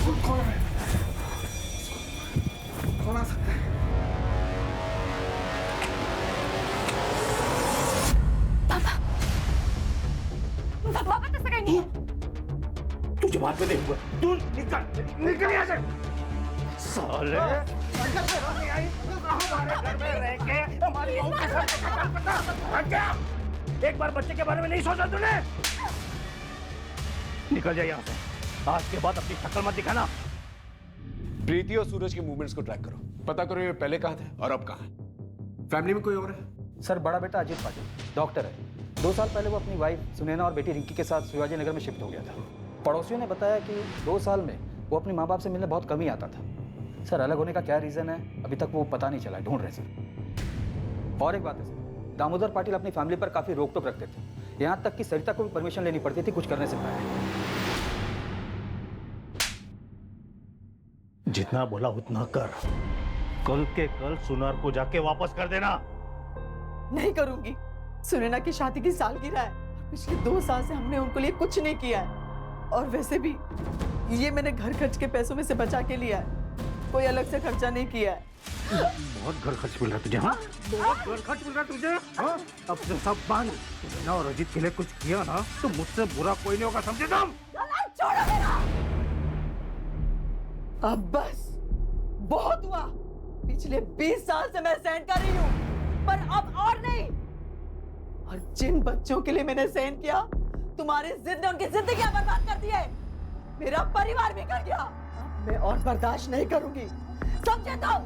कौन आ सकता है? पापा कैसे कहीं नहीं है? तू जवाब पे दे हुआ। तू निकल यहाँ से। साले नहीं आई हमारे घर में रह के हमारी बहू के साथ हट जा। एक बार बच्चे के बारे में नहीं सोचा तूने? निकल जा यहाँ से। आज के बाद अपनी शक्ल मत दिखाना। प्रीति और सूरज के मूवमेंट्स को ट्रैक करो, पता करो ये पहले कहाँ थे और अब कहाँ हैं। फैमिली में कोई और है? सर बड़ा बेटा अजीत पाटिल डॉक्टर है। 2 साल पहले वो अपनी वाइफ सुनैना और बेटी रिंकी के साथ शिवाजी नगर में शिफ्ट हो गया था। पड़ोसियों ने बताया कि 2 साल में वो अपने माँ बाप से मिलने बहुत कम ही आता था। सर अलग होने का क्या रीज़न है अभी तक वो पता नहीं चला है, ढूंढ रहे सर। और एक बात है सर, दामोदर पाटिल अपनी फैमिली पर काफ़ी रोक टोक रखते थे, यहाँ तक कि सरिता को भी परमिशन लेनी पड़ती थी कुछ करने से पहले। जितना बोला उतना कर। कल के कल सुनार को जाके वापस कर देना। नहीं करूंगी। सुनैना की शादी की सालगिरह है और पिछले 2 साल से हमने उनको लिए कुछ नहीं किया है। और वैसे भी ये मैंने घर खर्च के पैसों में से बचा के लिया है, कोई अलग से खर्चा नहीं किया है। बहुत घर खर्च मिल रहा है तुझे? हाँ, बहुत घर खर्च मिल रहा है तुझे? हाँ, अब से सब बांध। सुनैना और अजीत के लिए कुछ किया ना तो मुझसे बुरा कोई नहीं होगा, समझे तुम? छोड़ो मेरा। अब बस बहुत हुआ। पिछले 20 साल से मैं सहन कर रही हूँ, पर अब और नहीं। और जिन बच्चों के लिए मैंने सहन किया, तुम्हारी जिद ने उनकी जिंदगी बर्बाद कर दी है। मेरा परिवार भी कर गया। अब मैं और बर्दाश्त नहीं करूंगी, समझे तुम?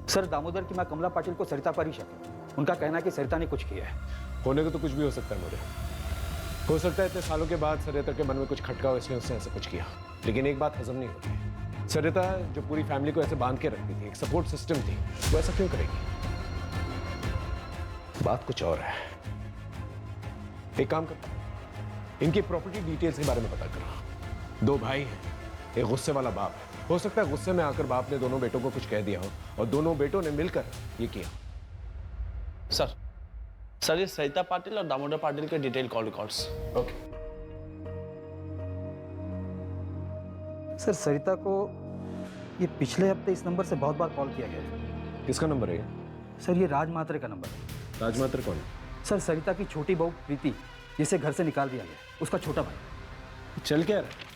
सर दामोदर की माँ कमला पाटिल को सरिता पर ही शक है। उनका कहना है कि सरिता ने कुछ किया है। होने को तो कुछ भी हो सकता है मोरे। हो सकता है इतने सालों के बाद सरिता के मन में कुछ खटका हो इसलिए उसने ऐसा कुछ किया। लेकिन एक बात हजम नहीं होती, सरिता जो पूरी फैमिली को ऐसे बांध के रखती थी, एक सपोर्ट सिस्टम थी, वो ऐसा क्यों करेगी? बात कुछ और है। एक काम करो, इनकी प्रॉपर्टी डिटेल्स के बारे में पता करो। 2 भाई हैं, एक गुस्से वाला बाप है। हो सकता है गुस्से में आकर बाप ने दोनों बेटों को कुछ कह दिया हो और दोनों बेटों ने मिलकर ये किया। सर ये सरिता पाटिल और दामोदर पाटिल के detail call records. Okay. Sir Sarita को ये पिछले हफ्ते इस नंबर से बहुत बार कॉल किया गया है। किसका नंबर है ये? सर ये राज मात्रे का नंबर है। राजमात्र कौन है? सर सरिता की छोटी बहू प्रीति, जिसे घर से निकाल दिया गया, उसका छोटा भाई। चल क्या रहा है?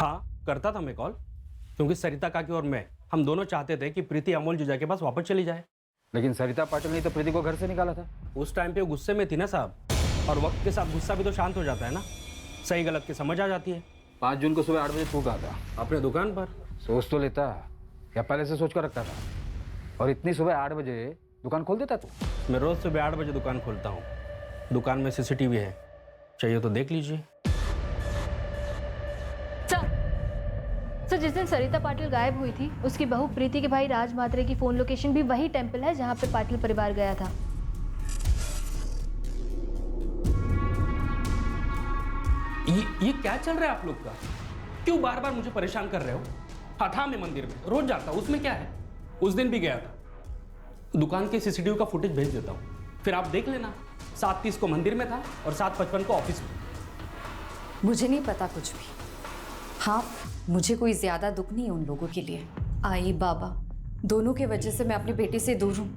हाँ करता था मैं कॉल, क्योंकि सरिता काकी और मैं हम दोनों चाहते थे कि प्रीति अमोल जुजा के पास वापस चली जाए। लेकिन सरिता पाटिल ने तो प्रीति को घर से निकाला था। उस टाइम पे वो गुस्से में थी ना साहब, और वक्त के साथ गुस्सा भी तो शांत हो जाता है ना, सही गलत की समझ आ जाती है। 5 जून को सुबह 8 बजे तू कहा था अपने दुकान पर। सोच तो लेता या पहले से सोच कर रखता था? और इतनी सुबह 8 बजे दुकान खोल देता तू? मैं रोज सुबह 8 बजे दुकान खोलता हूँ। दुकान में CCTV है, चाहिए तो देख लीजिए। सर जिस दिन सरिता पाटिल गायब हुई थी, उसकी बहू प्रीति के भाई राज मात्रे की फोन लोकेशन भी वही टेंपल है जहां पे पाटिल परिवार गया था। ये क्या चल रहा है आप लोग का? क्यों बार बार मुझे परेशान कर रहे हो? हाँ था मैं मंदिर में रोज जाता हूँ, उसमें क्या है? उस दिन भी गया था। दुकान के CCTV का फुटेज भेज देता हूँ, फिर आप देख लेना। 7:30 को मंदिर में था और 7:55 को ऑफिस में। मुझे नहीं पता कुछ भी। हाँ मुझे कोई ज्यादा दुख नहीं है उन लोगों के लिए। आई बाबा दोनों के वजह से मैं अपने बेटे से दूर हूँ,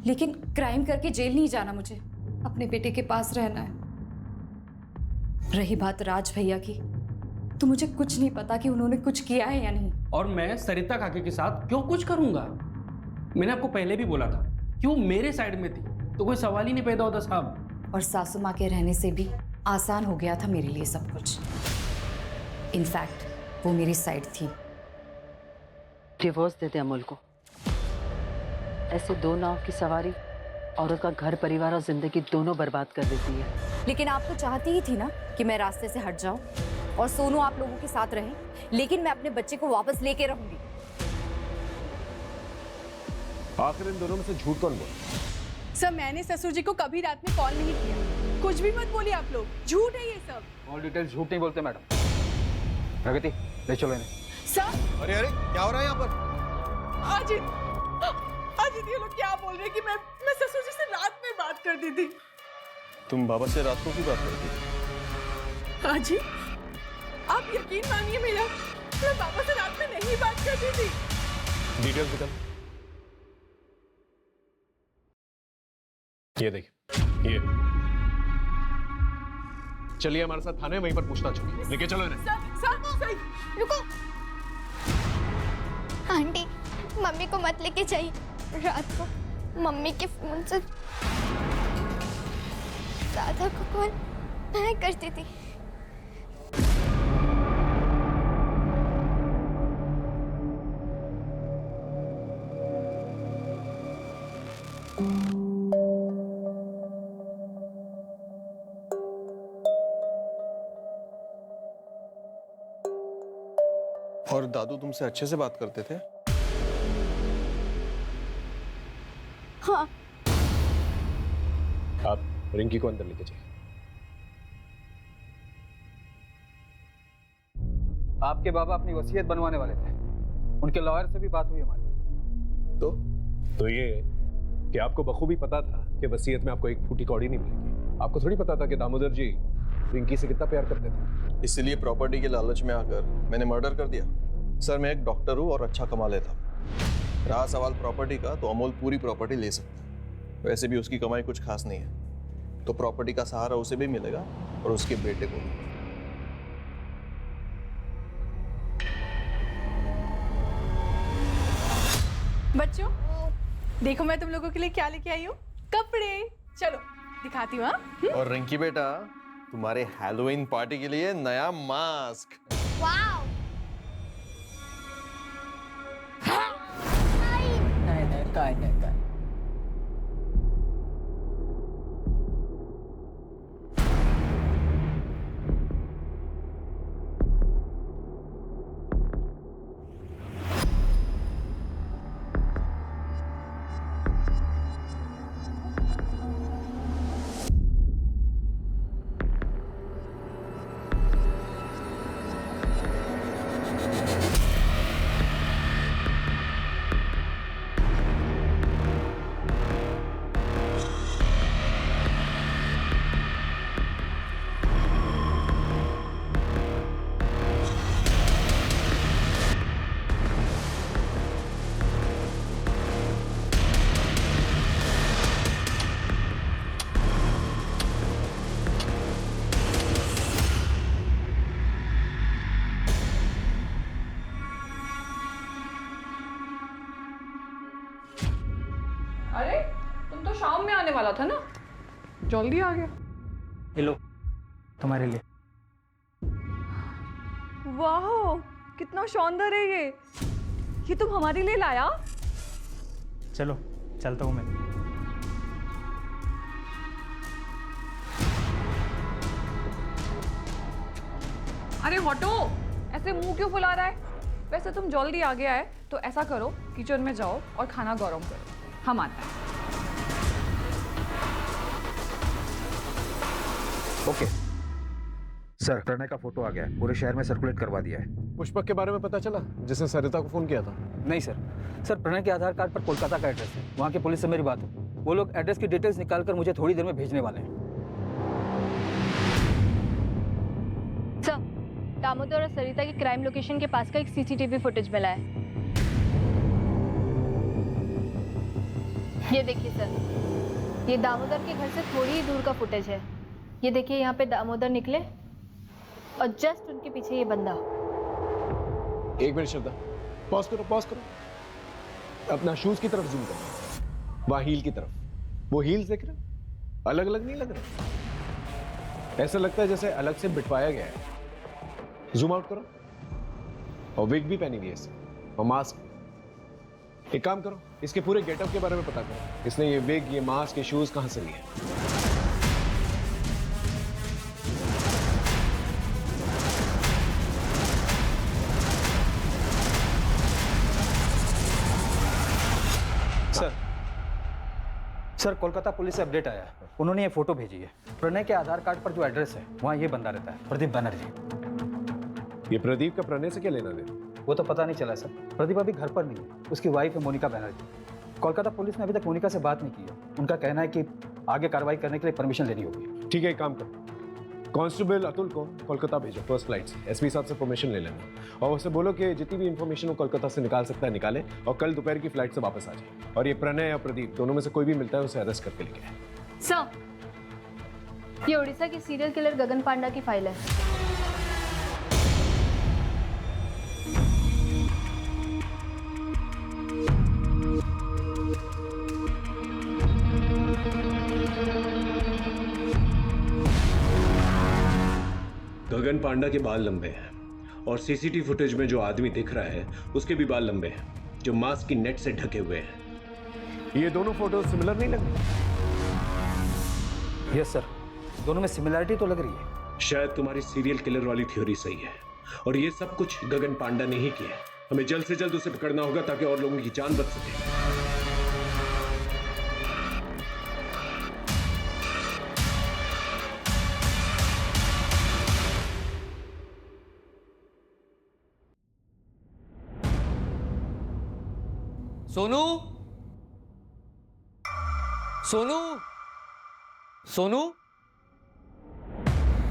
लेकिन क्राइम करके जेल नहीं जाना, मुझे अपने बेटे के पास रहना है। रही बात राज भैया की, तो मुझे कुछ नहीं पता कि उन्होंने कुछ किया है या नहीं। और मैं सरिता काकी के साथ क्यों कुछ करूंगा? मैंने आपको पहले भी बोला था क्यों मेरे साइड में थी तो कोई सवाल ही नहीं पैदा होता साहब। और सासू माँ के रहने से भी आसान हो गया था मेरे लिए सब कुछ। इनफैक्ट वो मेरी साइड थी। डिवोर्स दे दे अमूल को। ऐसे दो नाव की सवारी औरत का घर परिवार और जिंदगी दोनों बर्बाद कर देती है। लेकिन आप तो चाहती ही थी ना कि मैं रास्ते से हट जाऊं और सोनू आप लोगों के साथ रहे, लेकिन मैं अपने बच्चे को वापस लेके रहूंगी। आखिर इन दोनों में से झूठ कौन बोला? सर मैंने ससुर जी को कभी रात में कॉल नहीं किया। कुछ भी मत बोलिए आप लोग, झूठ है ये सब। ऑल डिटेल्स झूठ नहीं बोलते मैडम। प्रगति ले चलो इन्हें। सर अरे अरे क्या हो रहा है यहाँ पर? अजित ये लोग क्या बोल रहे हैं कि मैं ससुर जी से रात में बात कर दी थी। तुम बाबा से रात को क्यों बात करती? अजित आप यकीन मानिए मेरा, मैं बाबा से रात में नहीं बात कर दी थी। डिटेल्स निकल। ये देख, ये चलिए हमारे साथ थाने, वहीं पर पूछताछ होगी। लेके चलो इन्हें। सर रुको आंटी, मम्मी को मत लेके जाइए। रात को मम्मी के फोन से दादा को कॉल मैं करती थी। और दादू तुमसे अच्छे से बात करते थे? हाँ। आप रिंकी को अंदर लेके जाइए। आपके बाबा अपनी वसीयत बनवाने वाले थे, उनके लॉयर से भी बात हुई हमारी। तो ये कि आपको बखूबी पता था कि वसीयत में आपको एक फूटी कौड़ी नहीं मिलेगी। आपको थोड़ी पता था कि दामोदर जी रिंकी से कितना प्यार करते थे। इसीलिए प्रॉपर्टी के लालच में आकर मैंने मर्डर कर दिया। सर मैं एक डॉक्टर हूँ और अच्छा कमा लेता हूँ। रहा सवाल प्रॉपर्टी का, तो अमोल पूरी प्रॉपर्टी ले सकता है। वैसे भी उसकी कमाई कुछ खास नहीं है, तो प्रॉपर्टी का सहारा उसे भी मिलेगा और उसके बेटे को भी। बच्चों देखो मैं तुम लोगों के लिए क्या लेके आई हूँ, कपड़े। चलो दिखाती हूँ। और रिंकी बेटा, तुम्हारे हैलोवीन पार्टी के लिए नया मास्क। वाओ नहीं। अरे तुम तो शाम में आने वाला था ना, जल्दी आ गया। ये लो तुम्हारे लिए। वाह कितना शानदार है ये तुम हमारे लिए लाया। चलो चलता हूँ मैं। अरे हटो, ऐसे मुंह क्यों फुला रहा है? वैसे तुम जल्दी आ गया है तो ऐसा करो, किचन में जाओ और खाना गरम करो, हम आते हैं। ओके सर, प्रणय का फोटो आ गया है, पूरे शहर में सर्कुलेट करवा दिया है। पुष्पक के बारे में पता चला, जिसने सरिता को फोन किया था? नहीं सर, प्रणय के आधार कार्ड पर कोलकाता का एड्रेस है। वहाँ की पुलिस से मेरी बात है, वो लोग एड्रेस की डिटेल्स निकालकर मुझे थोड़ी देर में भेजने वाले हैं। सर, दामोदर और सरिता की क्राइम लोकेशन के पास का एक सीसीटीवी फुटेज मिला है। ये देखिए सर, ये दामोदर के घर से थोड़ी ही दूर का फुटेज है। ये देखिए यहाँ पे दामोदर निकले और जस्ट उनके पीछे ये बंदा। एक मिनट श्रद्धा, पॉज करो, अपना शूज की तरफ जूम करो। वहां हील की तरफ। वो हील देख रहे हो? अलग अलग नहीं लग रहे, ऐसा लगता है जैसे अलग से बिठवाया गया है। जूम आउट करो। और विग भी पहनी हुई है इसने, और मास्क। एक काम करो, इसके पूरे गेटअप के बारे में पता करो। इसने ये विग, ये मास्क, ये शूज कहां से लिए? सर कोलकाता पुलिस से अपडेट आया है। उन्होंने ये फोटो भेजी है। प्रणय के आधार कार्ड पर जो एड्रेस है वहाँ ये बंदा रहता है, प्रदीप बनर्जी। ये प्रदीप का प्रणय से क्या लेना देना? वो तो पता नहीं चला सर। प्रदीप अभी घर पर नहीं है, उसकी वाइफ है मोनिका बनर्जी। कोलकाता पुलिस ने अभी तक मोनिका से बात नहीं की है। उनका कहना है कि आगे कार्रवाई करने के लिए परमिशन लेनी होगी। ठीक है, एक काम करो, कांस्टेबल अतुल को कोलकाता भेजो फर्स्ट फ्लाइट से। एसपी साहब से परमिशन ले लेना और उससे बोलो कि जितनी भी इंफॉर्मेशन वो कोलकाता से निकाल सकता है निकाले, और कल दोपहर की फ्लाइट से वापस आ जाए। और ये प्रणय या प्रदीप दोनों में से कोई भी मिलता है उसे अरेस्ट करके लेके आए। सर, ये उड़ीसा की सीरियल किलर गगन पांडा की फाइल है। गगन पांडा के बाल लंबे हैं और सीसीटीवी फुटेज में जो आदमी दिख रहा है उसके भी बाल लंबे हैं, जो मास्क की नेट से ढके हुए हैं। ये दोनों फोटो सिमिलर नहीं लग रही? यस सर, दोनों में सिमिलरिटी तो लग रही है। शायद तुम्हारी सीरियल किलर वाली थ्योरी सही है और ये सब कुछ गगन पांडा ने ही किया है। हमें जल्द से जल्द उसे पकड़ना होगा ताकि और लोगों की जान बच सके। सोनू, सोनू, सोनू,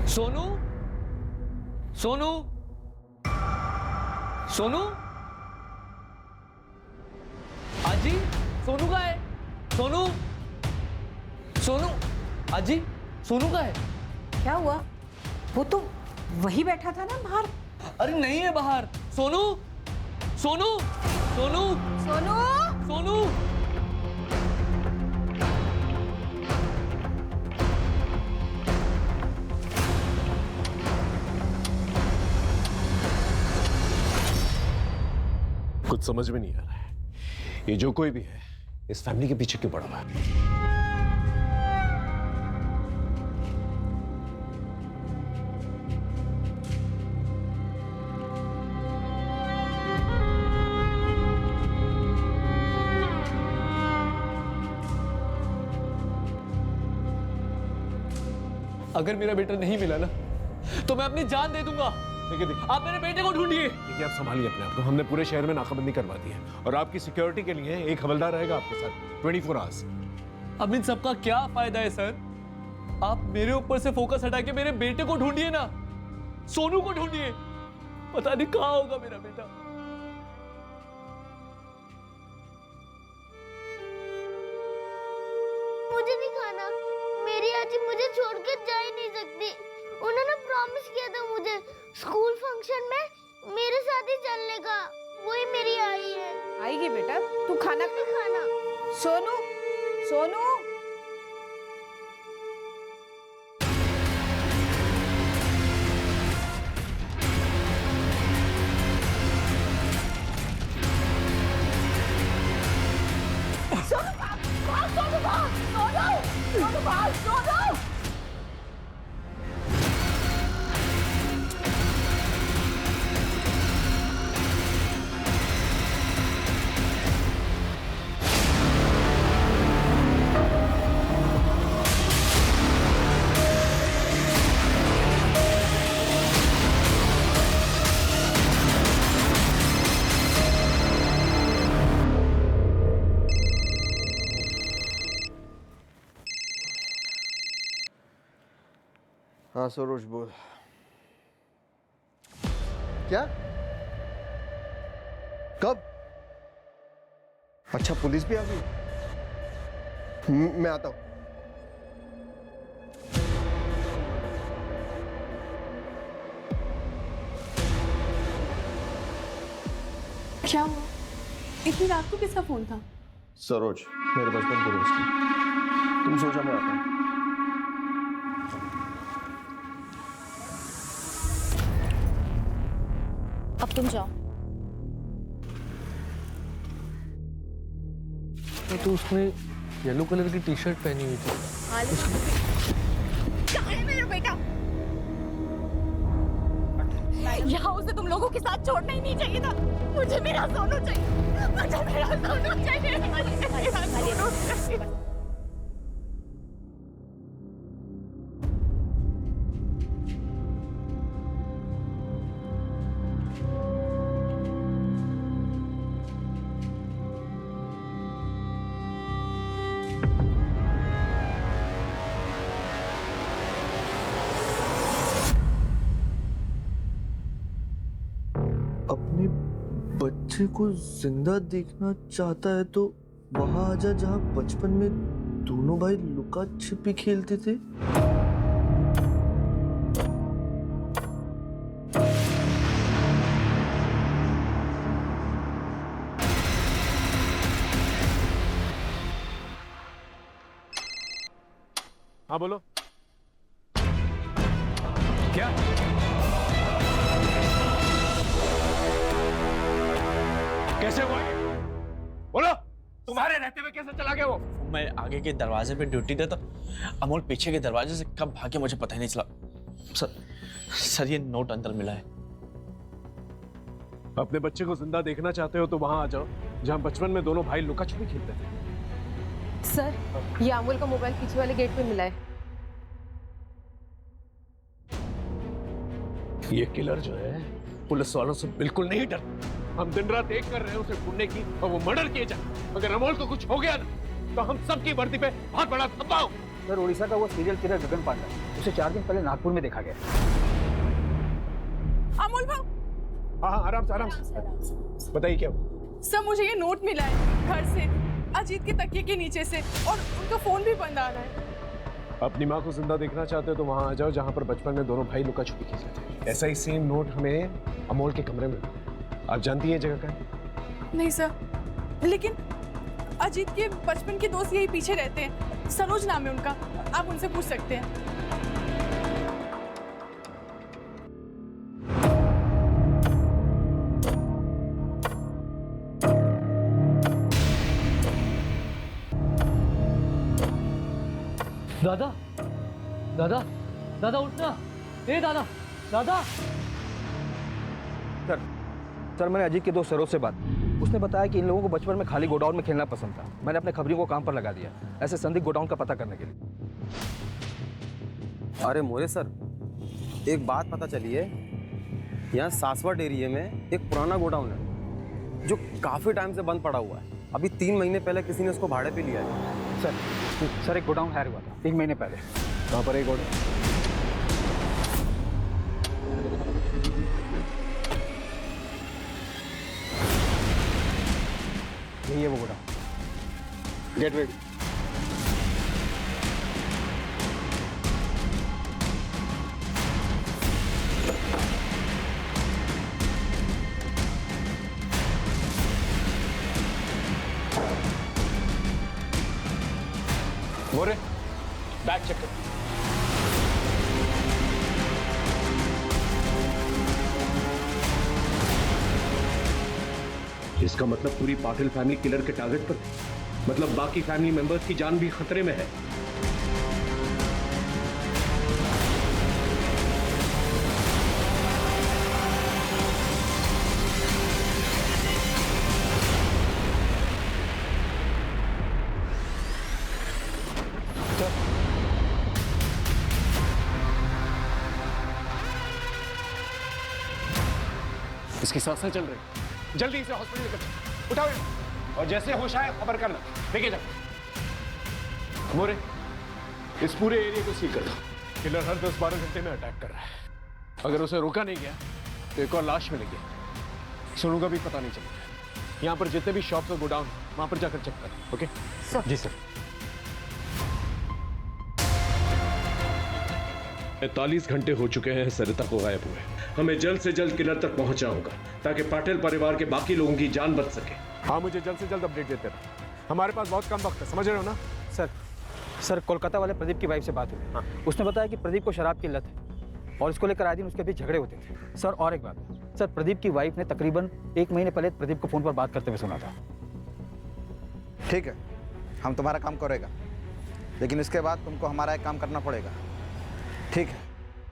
सोनू, सोनू, सोनू, आजी, सोनू का है? सोनू, सोनू, आजी, सोनू का है? क्या हुआ? वो तो वही बैठा था ना बाहर। अरे नहीं है बाहर। सोनू, सोनू, सोनू, सोनू, सोनू। कुछ समझ में नहीं आ रहा है, ये जो कोई भी है इस फैमिली के पीछे क्यों पड़ा हुआ है? अगर मेरा बेटा नहीं मिला ना तो मैं अपनी जान दे दूंगा। देखिए आप मेरे बेटे को ढूंढिए। देखिए, आप संभालिए अपने आप को। हमने पूरे शहर में नाकाबंदी करवा दी है और आपकी सिक्योरिटी के लिए एक हवलदार रहेगा आपके साथ 24 आवर्स। अब इन सबका क्या फायदा है सर? आप मेरे ऊपर से फोकस हटा के मेरे बेटे को ढूंढिए ना, सोनू को ढूंढिए। पता नहीं कहाँ होगा मेरा बेटा। मुझे नहीं खाना। मेरी आजी मुझे छोड़कर जा ही नहीं सकती। उन्होंने प्रॉमिस किया था मुझे स्कूल फंक्शन में मेरे साथ ही चलने का। वही मेरी आई है। आएगी बेटा, तू खाना नहीं खाना। सोनू, सोनू, हाँ सरोज बोल। क्या? कब? अच्छा, पुलिस भी आ गई। मैं आता हूँ। क्या हुआ? इतनी रात को किसका फोन था? सरोज, मेरे बचपन के दोस्त हैं। तुम सोचा मैं आता हूँ। अब तुम जाओ। तो उसने येलो कलर की टी शर्ट पहनी हुई थी। कहाँ है मेरा बेटा? यहाँ उसे तुम लोगों के साथ छोड़ना ही नहीं चाहिए था। मुझे मेरा सोनू चाहिए, मुझे मेरा सोनू चाहिए, मुझे मेरा सोनू चाहिए। अपने बच्चे को जिंदा देखना चाहता है तो वहां आजा जहां बचपन में दोनों भाई लुका छिपी खेलते थे। हाँ बोलो। क्या? कैसे हुआ ये? बोलो, तुम्हारे रहते हुए कैसे चला गया वो? मैं आगे के दरवाजे पे ड्यूटी था तो अमोल पीछे के दरवाजे से कब भागे मुझे पता ही नहीं चला। सर ये नोट अंदर मिला है। अपने बच्चे को जिंदा देखना चाहते हो तो वहां आ जाओ जहां बचपन में दोनों भाई लुका छुपी खेलते थे। सर ये अमोल का मोबाइल पीछे वाले गेट पे मिला है। ये किलर जो है पुलिस वालों से बिल्कुल नहीं डरता। हम दिन रात एक कर रहे हैं उसे ढूंढने की और वो मर्डर किए जाए। अगर अमोल को कुछ हो गया ना तो हम सबकी वर्दी पे बहुत बड़ा दबाव। सर उड़ीसा का वो सीरियल किलर गगन पांडा, उसे 4 दिन पहले नागपुर में देखा गया। अमोल भाव। हाँ आराम से बताइए क्या हुआ? सर मुझे ये नोट मिला है घर से, अजीत के तकिए के नीचे से, और उनका फोन भी बंद आ रहा है। अपनी माँ को जिंदा देखना चाहते हो तो वहां आ जाओ जहां पर बचपन में दोनों भाई लुका छुपी खेलते थे। ऐसा ही सेम नोट हमें अमोल के कमरे में। आप जानती है जगह का है? नहीं सर, लेकिन अजीत के बचपन के दोस्त यही पीछे रहते हैं, सरोज नाम है उनका, आप उनसे पूछ सकते हैं। दादा दादा दादा उठना। ए दादा दादा। सर मैंने अजीत के दोस्त सरोज से बात, उसने बताया कि इन लोगों को बचपन में खाली गोडाउन में खेलना पसंद था। मैंने अपने खबरियों को काम पर लगा दिया ऐसे संदिग्ध गोडाउन का पता करने के लिए। अरे मोरे सर, एक बात पता चली है, यहाँ सासवट एरिया में एक पुराना गोडाउन है जो काफी टाइम से बंद पड़ा हुआ है। अभी 3 महीने पहले किसी ने उसको भाड़े पे लिया है। सर एक गोडाउन हायर हुआ था 3 महीने पहले। कहाँ पर एक गोडाउन? यही है वो godown. Get ready. More bag check कर। इसका मतलब पूरी पाटिल फैमिली किलर के टारगेट पर थी। मतलब बाकी फैमिली मेंबर्स की जान भी खतरे में है। इसकी सांसें चल रही। जल्दी इसे हॉस्पिटल लेकर चलो। उठाओ और जैसे होश आए खबर करना। लेके जाओ। मोरे इस पूरे एरिया को सील कर दो। किलर हर 10-12 घंटे में अटैक कर रहा है। अगर उसे रोका नहीं गया तो एक और लाश मिलेगी। सोनू का भी पता नहीं चलेगा। यहाँ पर जितने भी शॉप्स और गोडाउन वहां पर जाकर चेक कर। Okay sir. जी सर। 45 घंटे हो चुके हैं सरिता को गायब हुए। हमें जल्द से जल्द किलर तक पहुंचना होगा ताकि पाटिल परिवार के बाकी लोगों की जान बच सके। हाँ मुझे जल्द से जल्द अपडेट देते रहो। हमारे पास बहुत कम वक्त है, समझ रहे हो ना? सर कोलकाता वाले प्रदीप की वाइफ से बात हुई। हाँ। उसने बताया कि प्रदीप को शराब की लत है और इसको लेकर आए दिन उसके बीच झगड़े होते थे। सर और एक बात, सर प्रदीप की वाइफ ने तकरीबन 1 महीने पहले प्रदीप को फ़ोन पर बात करते हुए सुना था। ठीक है, हम तुम्हारा काम करेगा, लेकिन इसके बाद तुमको हमारा एक काम करना पड़ेगा। ठीक है,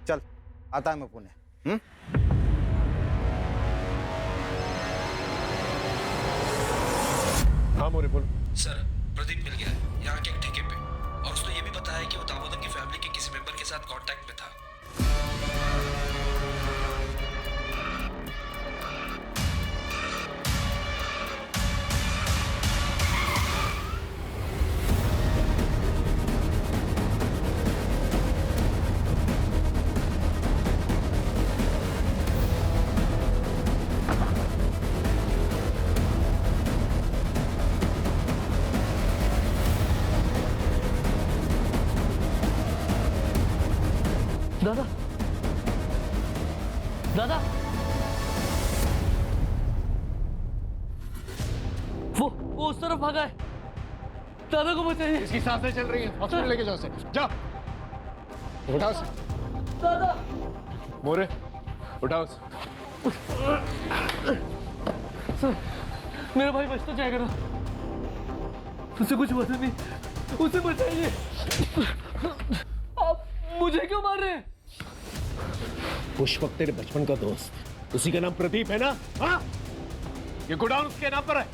चल आता है मैं पुणे। हाँ मोरे बोल। सर प्रदीप मिल गया है यहाँ के एक ठेके पे, और उसने ये भी बताया कि वो दामोदर की फैमिली के किसी मेंबर के साथ कांटेक्ट में था। दादा दादा, वो उस तरफ भागा है। दादा को बचाइए। इसकी सांसें चल रही हैं, हॉस्पिटल लेके जाओ उसे। जाओ, उठाओ उसे। दादा मोरे उठाओ उसे। सर मेरा भाई बच तो जाएगा ना? उसे कुछ पता नहीं, उसे बचाइए। आप मुझे क्यों मार रहे हैं? पुष्पक तेरे बचपन का दोस्त, उसी का नाम प्रदीप है ना? हाँ, ये गोडाउन उसके नाम पर है।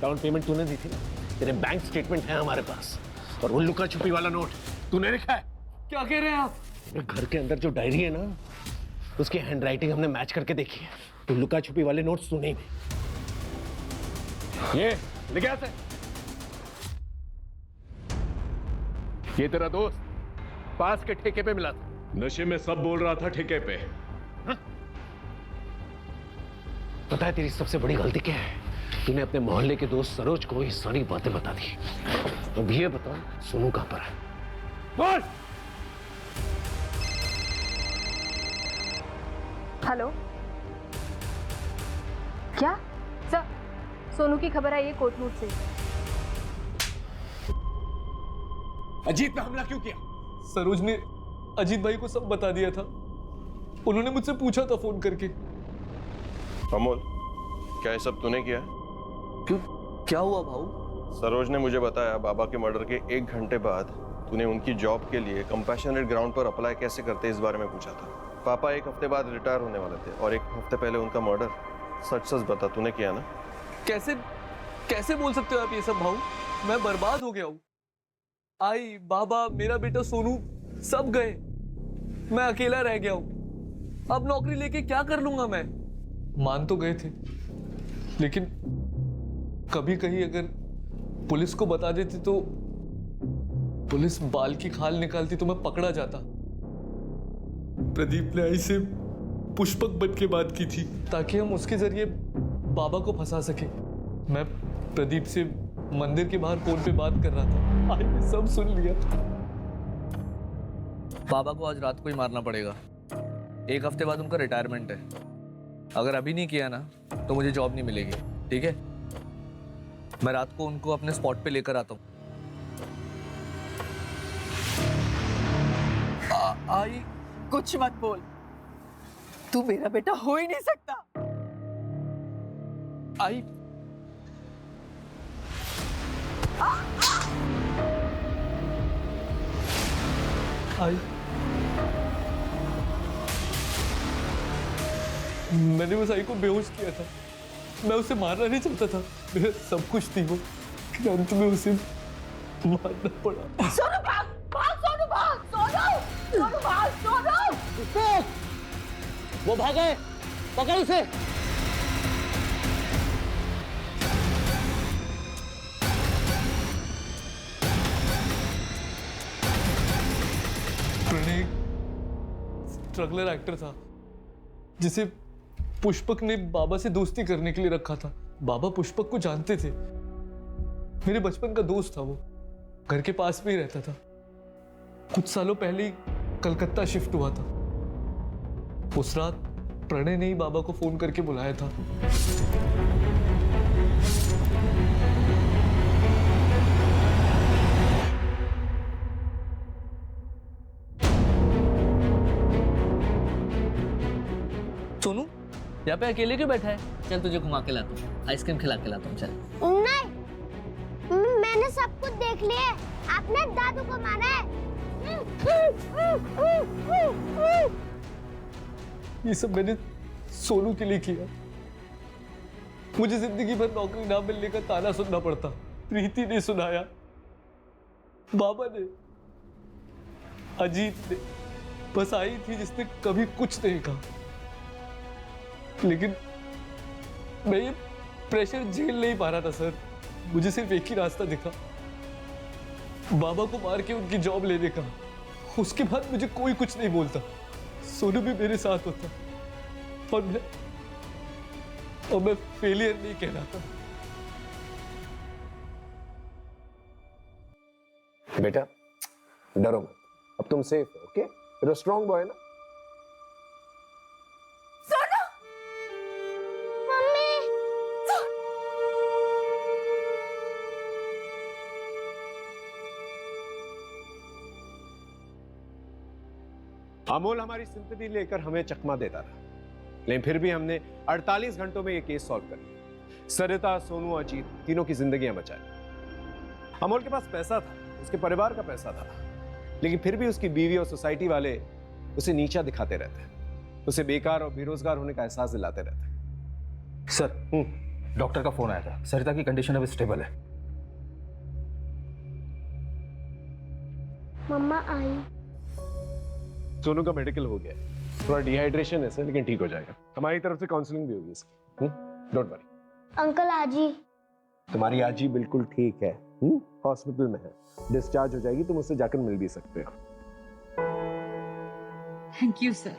डाउन पेमेंट तूने दी थी ना, तेरे बैंक स्टेटमेंट है हमारे पास, और वो लुका छुपी वाला नोट तूने लिखा है। क्या कह रहे हैं आप? घर के अंदर जो डायरी है ना, उसकी हैंडराइटिंग हमने मैच करके देखी है, तो लुका छुपी वाले नोट्स तूने ही। ये लिखा है, ये तेरा दोस्त पास के ठेके पे मिला था। नशे में सब बोल रहा था ठेके पे। पता है तेरी सबसे बड़ी गलती क्या है? तूने अपने मोहल्ले के दोस्त सरोज को ये सारी बातें बता दी। अब ये बता, सोनू कहां पर है? बोल। हेलो, क्या सर? सोनू की खबर आई है कोटनूर से। अजीत ने हमला क्यों किया? सरोज ने अजीत भाई को सब बता दिया था। उन्होंने मुझसे पूछा था फोन करके। अमोल, क्या ये सब तूने किया? क्यों, क्या हुआ भाऊ? सरोज ने मुझे बताया बाबा के मर्डर के 1 घंटे बाद तूने उनकी जॉब के लिए कंपैशनेट ग्राउंड पर अप्लाई कैसे करते इस बारे में पूछा था। पापा 1 हफ्ते बाद रिटायर होने वाले थे और 1 हफ्ते पहले उनका मर्डर। सच सच बता, तूने किया ना? कैसे बोल सकते हो आप ये सब भाऊ? मैं बर्बाद हो गया हूँ। आई, बाबा, मेरा बेटा सोनू सब गए। मैं अकेला रह गया हूं। अब नौकरी लेके क्या कर लूंगा मैं? मान तो गए थे, लेकिन कभी कहीं अगर पुलिस को बता देती तो पुलिस बाल की खाल निकालती तो मैं पकड़ा जाता। प्रदीप ने आई से पुष्पक बन के बात की थी ताकि हम उसके जरिए बाबा को फंसा सके। मैं प्रदीप से मंदिर के बाहर फोन पे बात कर रहा था। आज ने सब सुन लिया। बाबा को आज रात को ही मारना पड़ेगा। 1 हफ्ते बाद उनका रिटायरमेंट है। अगर अभी नहीं किया ना तो मुझे जॉब नहीं मिलेगी। ठीक है, मैं रात को उनको अपने स्पॉट पे लेकर आता हूँ। आई, कुछ मत बोल। तू मेरा बेटा हो ही नहीं सकता। आई, आई, मैंने उस आई को बेहोश किया था। मैं उसे मारना नहीं चाहता था। मेरा सब कुछ थी वो, अंत में उसे मारना पड़ा। सोनू भाग, भाग सोनू भाग, सोनू, सोनू भाग, सोनू। वो भागे, पकड़ उसे। प्रणय स्ट्रगलर एक्टर था जिसे पुष्पक ने बाबा से दोस्ती करने के लिए रखा था। बाबा पुष्पक को जानते थे। मेरे बचपन का दोस्त था वो, घर के पास में ही रहता था। कुछ सालों पहले ही कलकत्ता शिफ्ट हुआ था। उस रात प्रणय ने ही बाबा को फोन करके बुलाया था। यहाँ पे अकेले क्यों बैठा है? चल तुझे घुमा के लाता हूँ, आइसक्रीम खिला के लाता हूँ, चल। नहीं, मैंने सब कुछ देख लिया। आपने दादू को मारा है। ये सब मैंने सोनू के लिए किया। मुझे जिंदगी भर नौकरी ना मिलने का ताना सुनना पड़ता। प्रीति ने सुनाया, बाबा ने, अजीत ने, बस आई थी जिसने कभी कुछ नहीं कहा। लेकिन मैं ये प्रेशर झेल नहीं पा रहा था सर। मुझे सिर्फ एक ही रास्ता दिखा, बाबा को मार के उनकी जॉब लेने का। उसके बाद मुझे कोई कुछ नहीं बोलता। सोनू भी मेरे साथ होता और मैं फेलियर नहीं कहलाता। बेटा डरो मत, अब तुम सेफ हो, okay? you're a strong boy ना? सोनू, मम्मी, अमोल हमारी सिंपैथी लेकर हमें चकमा देता रहा, लेकिन फिर भी हमने 48 घंटों में ये केस सॉल्व कर लिया। सरिता, सोनू, अजीत तीनों की जिंदगियां बचाई। अमोल के पास पैसा था, उसके परिवार का पैसा था, लेकिन फिर भी उसकी बीवी और सोसाइटी वाले उसे नीचा दिखाते रहते, उसे बेकार और बेरोजगार होने का एहसास दिलाते रहते। सर, डॉक्टर का फोन आया था। सरिता की कंडीशन अभी स्टेबल है। मम्मा आई। सोनू का मेडिकल हो गया, थोड़ा डिहाइड्रेशन है सर, लेकिन ठीक हो जाएगा। हमारी तरफ से काउंसलिंग भी होगी इसकी। Don't worry. अंकल आजी, तुम्हारी आजी बिल्कुल ठीक है, हॉस्पिटल में है, डिस्चार्ज हो जाएगी, तुम उससे जाकर मिल भी सकते हो। Thank you sir.